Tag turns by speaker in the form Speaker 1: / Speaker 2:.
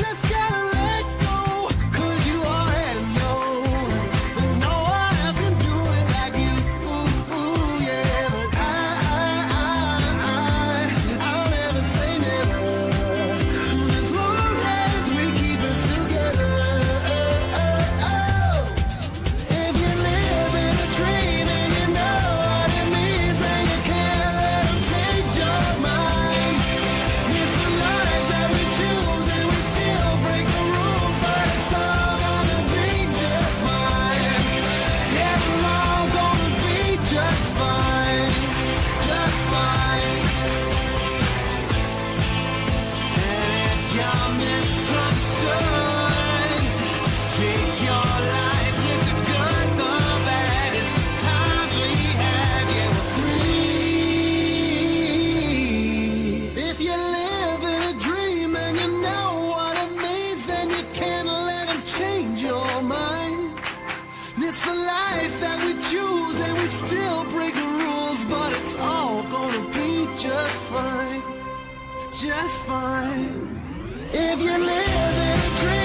Speaker 1: just gotta let go, 'cause you already know that no one else can do it like you. Ooh, yeah, but I'll never say never, as long as we keep it together. If you live in a dream and you know what it means, and you can't let them change your mind. It's the life that we choose and we still break the rules, but it's all gonna be just fine. Yeah, we're all gonna be just fine, just fine. And if you're misunderstood, just take your life with the good, the bad. It's the times we have, yeah, we're free. If you live in a dream and you know what it means, then you can't let them change your mind. It's the life that we choose and we still break the rules, but it's all gonna be just fine, just fine. If you live in a dream